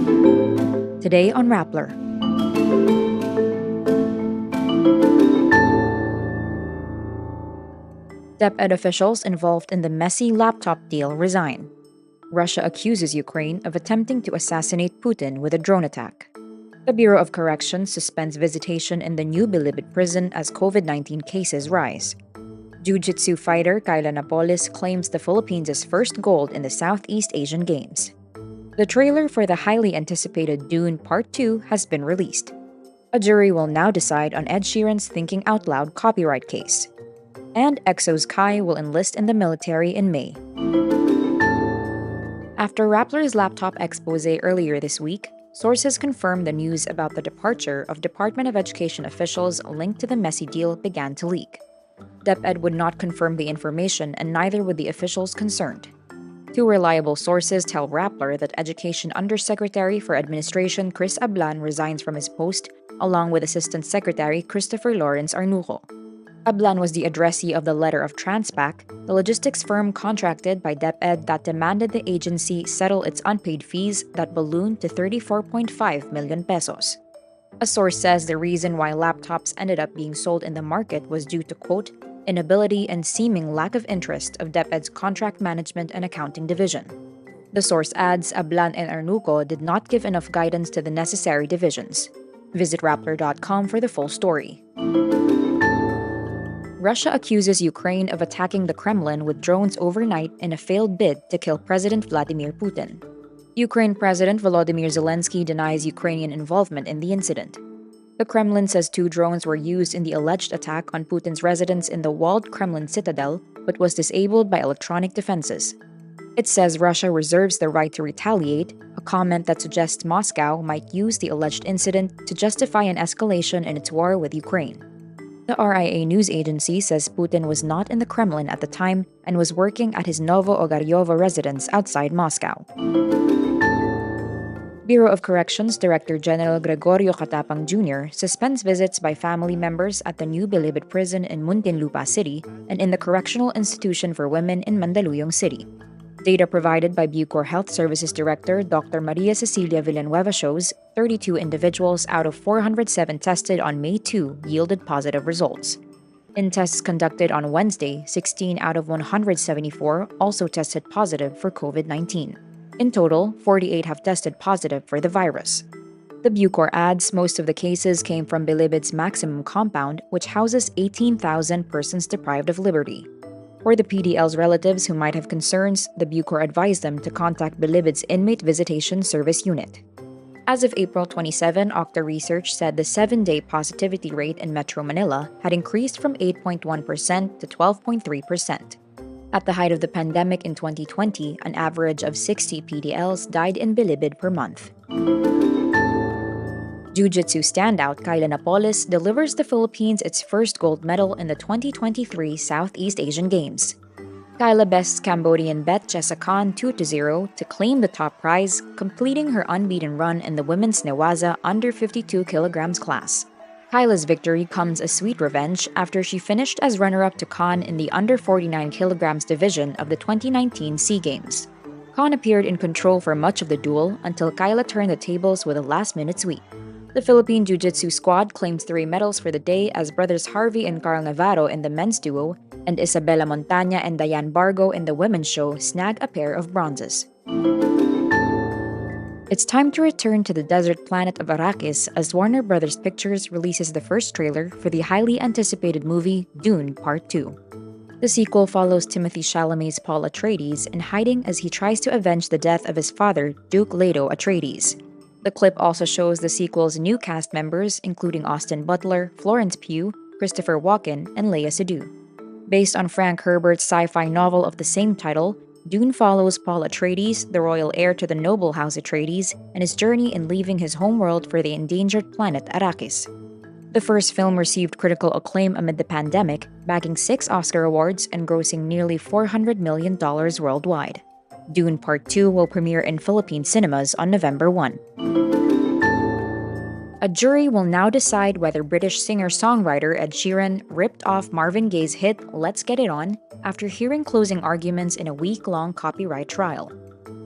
Today on Rappler. DepEd officials involved in the messy laptop deal resign. Russia accuses Ukraine of attempting to assassinate Putin with a drone attack. The Bureau of Corrections suspends visitation in the new Bilibid Prison as COVID-19 cases rise. Jiu-jitsu fighter Kaila Napolis claims the Philippines' first gold in the Southeast Asian Games. The trailer for the highly anticipated Dune Part 2 has been released. A jury will now decide on Ed Sheeran's Thinking Out Loud copyright case. And EXO's Kai will enlist in the military in May. After Rappler's laptop expose earlier this week, sources confirmed the news about the departure of Department of Education officials linked to the messy deal began to leak. DepEd would not confirm the information, and neither would the officials concerned. Two reliable sources tell Rappler that Education Undersecretary for Administration Chris Ablan resigns from his post, along with Assistant Secretary Christopher Lawrence Arnujo. Ablan was the addressee of the letter of Transpac, the logistics firm contracted by DepEd that demanded the agency settle its unpaid fees that ballooned to 34.5 million pesos. A source says the reason why laptops ended up being sold in the market was due to, quote, inability and seeming lack of interest of DepEd's contract management and accounting division. The source adds Ablan and Arnuco did not give enough guidance to the necessary divisions. Visit Rappler.com for the full story. Russia accuses Ukraine of attacking the Kremlin with drones overnight in a failed bid to kill President Vladimir Putin. Ukraine President Volodymyr Zelensky denies Ukrainian involvement in the incident. The Kremlin says 2 drones were used in the alleged attack on Putin's residence in the walled Kremlin citadel, but was disabled by electronic defenses. It says Russia reserves the right to retaliate, a comment that suggests Moscow might use the alleged incident to justify an escalation in its war with Ukraine. The RIA news agency says Putin was not in the Kremlin at the time and was working at his Novo-Ogaryovo residence outside Moscow. Bureau of Corrections Director General Gregorio Catapang Jr. suspends visits by family members at the new Bilibid Prison in Muntinlupa City and in the Correctional Institution for Women in Mandaluyong City. Data provided by BuCor Health Services Director Dr. Maria Cecilia Villanueva shows 32 individuals out of 407 tested on May 2 yielded positive results. In tests conducted on Wednesday, 16 out of 174 also tested positive for COVID-19. In total, 48 have tested positive for the virus. The BuCor adds most of the cases came from Bilibid's maximum compound, which houses 18,000 persons deprived of liberty. For the PDL's relatives who might have concerns, the BuCor advised them to contact Bilibid's Inmate Visitation Service Unit. As of April 27, Octa Research said the 7-day positivity rate in Metro Manila had increased from 8.1% to 12.3%. At the height of the pandemic in 2020, an average of 60 PDLs died in Bilibid per month. Jiu-jitsu standout Kailanapolis delivers the Philippines its first gold medal in the 2023 Southeast Asian Games. Kaila bests Cambodian Bet Chesakan 2-0 to claim the top prize, completing her unbeaten run in the women's Newaza under 52 kilograms class. Kaila's victory comes as sweet revenge after she finished as runner-up to Khan in the under 49 kilograms division of the 2019 SEA Games. Khan appeared in control for much of the duel until Kaila turned the tables with a last-minute sweep. The Philippine Jiu-Jitsu squad claims 3 medals for the day as brothers Harvey and Carl Navarro in the men's duo and Isabela Montaña and Diane Bargo in the women's show snag a pair of bronzes. It's time to return to the desert planet of Arrakis as Warner Brothers Pictures releases the first trailer for the highly anticipated movie Dune Part 2. The sequel follows Timothée Chalamet's Paul Atreides in hiding as he tries to avenge the death of his father, Duke Leto Atreides. The clip also shows the sequel's new cast members, including Austin Butler, Florence Pugh, Christopher Walken, and Léa Seydoux. Based on Frank Herbert's sci-fi novel of the same title, Dune follows Paul Atreides, the royal heir to the noble house Atreides, and his journey in leaving his homeworld for the endangered planet Arrakis. The first film received critical acclaim amid the pandemic, bagging 6 Oscar awards and grossing nearly $400 million worldwide. Dune Part 2 will premiere in Philippine cinemas on November 1. A jury will now decide whether British singer-songwriter Ed Sheeran ripped off Marvin Gaye's hit Let's Get It On after hearing closing arguments in a week-long copyright trial.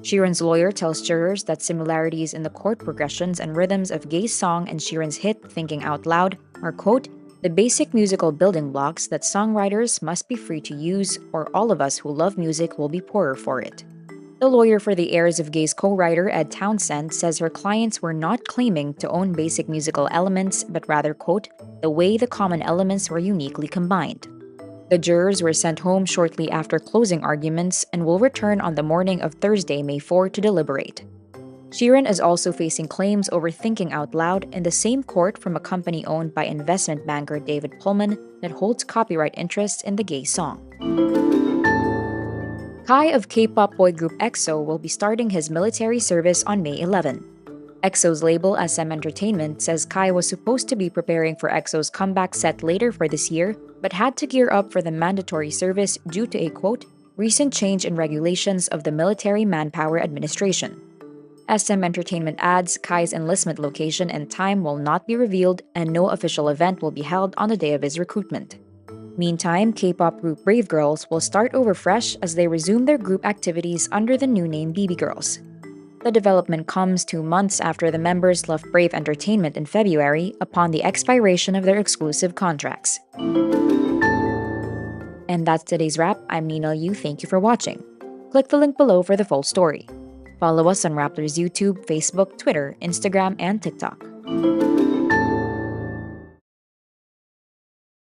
Sheeran's lawyer tells jurors that similarities in the chord progressions and rhythms of Gaye's song and Sheeran's hit Thinking Out Loud are, quote, the basic musical building blocks that songwriters must be free to use, or all of us who love music will be poorer for it. The lawyer for the heirs of Gaye's co-writer, Ed Townsend, says her clients were not claiming to own basic musical elements, but rather, quote, the way the common elements were uniquely combined. The jurors were sent home shortly after closing arguments and will return on the morning of Thursday, May 4, to deliberate. Sheeran is also facing claims over Thinking Out Loud in the same court from a company owned by investment banker David Pullman that holds copyright interests in the Gaye song. Kai of K-pop boy group EXO will be starting his military service on May 11. EXO's label SM Entertainment says Kai was supposed to be preparing for EXO's comeback set later for this year, but had to gear up for the mandatory service due to a, quote, recent change in regulations of the Military Manpower Administration. SM Entertainment adds Kai's enlistment location and time will not be revealed and no official event will be held on the day of his recruitment. Meantime, K-pop group Brave Girls will start over fresh as they resume their group activities under the new name BB Girls. The development comes 2 months after the members left Brave Entertainment in February upon the expiration of their exclusive contracts. And that's today's wrap. I'm Nina Yu. Thank you for watching. Click the link below for the full story. Follow us on Rappler's YouTube, Facebook, Twitter, Instagram, and TikTok.